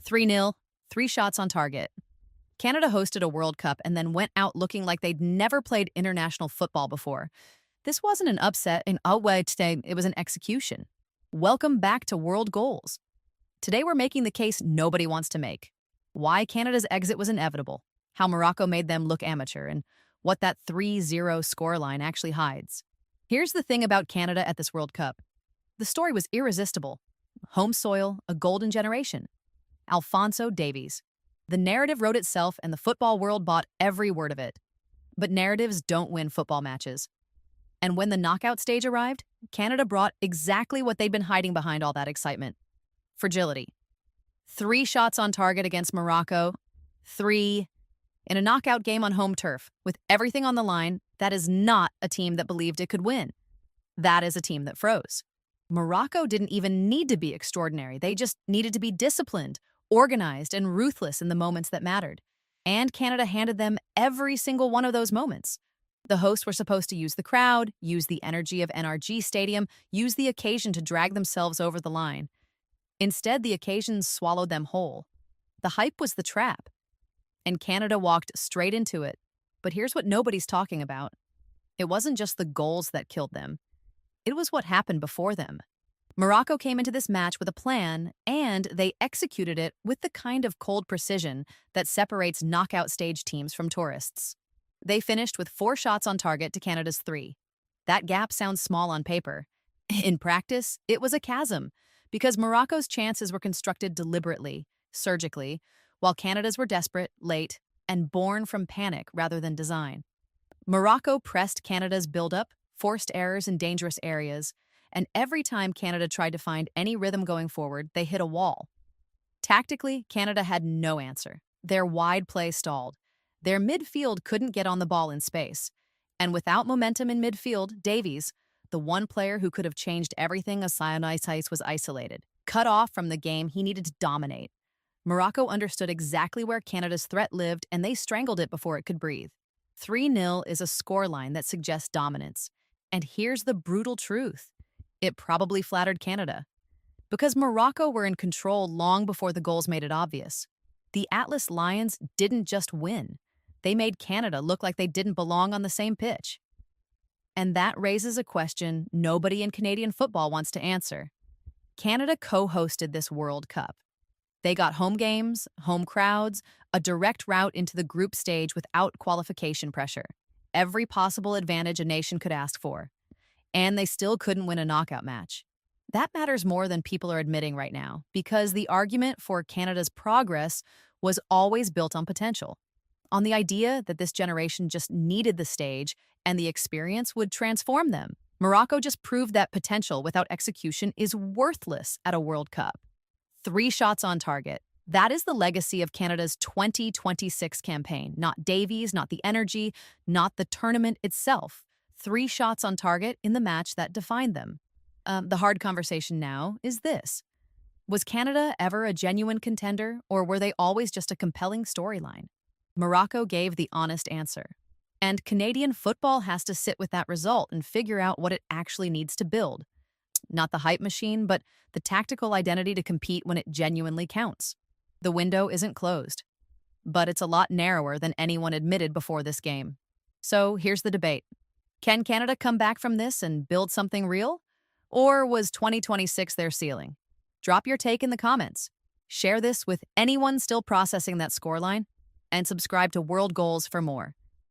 3-0, 3 shots on target. Canada hosted a World Cup and then went out looking like they'd never played international football before. This wasn't an upset in outright today, it was an execution. Welcome back to WorldGoals. Today we're making the case nobody wants to make. Why Canada's exit was inevitable, how Morocco made them look amateur, and what that 3-0 scoreline actually hides. Here's the thing about Canada at this World Cup. The story was irresistible. Home soil, a golden generation. Alphonso Davies. The narrative wrote itself and the football world bought every word of it. But narratives don't win football matches. And when the knockout stage arrived, Canada brought exactly what they'd been hiding behind all that excitement. Fragility. 3 shots on target against Morocco. 3. In a knockout game on home turf, with everything on the line, that is not a team that believed it could win. That is a team that froze. Morocco didn't even need to be extraordinary. They just needed to be disciplined, organized, and ruthless in the moments that mattered. And Canada handed them every single one of those moments. The hosts were supposed to use the crowd, use the energy of NRG Stadium, use the occasion to drag themselves over the line. Instead, the occasions swallowed them whole. The hype was the trap. And Canada walked straight into it. But here's what nobody's talking about. It wasn't just the goals that killed them. It was what happened before them. Morocco came into this match with a plan, and they executed it with the kind of cold precision that separates knockout stage teams from tourists. They finished with 4 shots on target to Canada's 3. That gap sounds small on paper. In practice, it was a chasm, because Morocco's chances were constructed deliberately, surgically, while Canada's were desperate, late, and born from panic rather than design. Morocco pressed Canada's build-up, forced errors in dangerous areas, and every time Canada tried to find any rhythm going forward, they hit a wall. Tactically, Canada had no answer. Their wide play stalled. Their midfield couldn't get on the ball in space. And without momentum in midfield, Davies, the one player who could have changed everything aside, was isolated. Cut off from the game, he needed to dominate. Morocco understood exactly where Canada's threat lived, and they strangled it before it could breathe. 3-0 is a scoreline that suggests dominance. And here's the brutal truth. It probably flattered Canada. Because Morocco were in control long before the goals made it obvious. The Atlas Lions didn't just win. They made Canada look like they didn't belong on the same pitch. And that raises a question nobody in Canadian football wants to answer. Canada co-hosted this World Cup. They got home games, home crowds, a direct route into the group stage without qualification pressure. Every possible advantage a nation could ask for. And they still couldn't win a knockout match. That matters more than people are admitting right now, because the argument for Canada's progress was always built on potential, on the idea that this generation just needed the stage and the experience would transform them. Morocco just proved that potential without execution is worthless at a World Cup. 3 shots on target. That is the legacy of Canada's 2026 campaign. Not Davies, not the energy, not the tournament itself. 3 shots on target in the match that defined them. The hard conversation now is this. Was Canada ever a genuine contender, or were they always just a compelling storyline? Morocco gave the honest answer. And Canadian football has to sit with that result and figure out what it actually needs to build. Not the hype machine, but the tactical identity to compete when it genuinely counts. The window isn't closed, but it's a lot narrower than anyone admitted before this game. So here's the debate. Can Canada come back from this and build something real? Or was 2026 their ceiling? Drop your take in the comments. Share this with anyone still processing that scoreline, and subscribe to WorldGoals for more.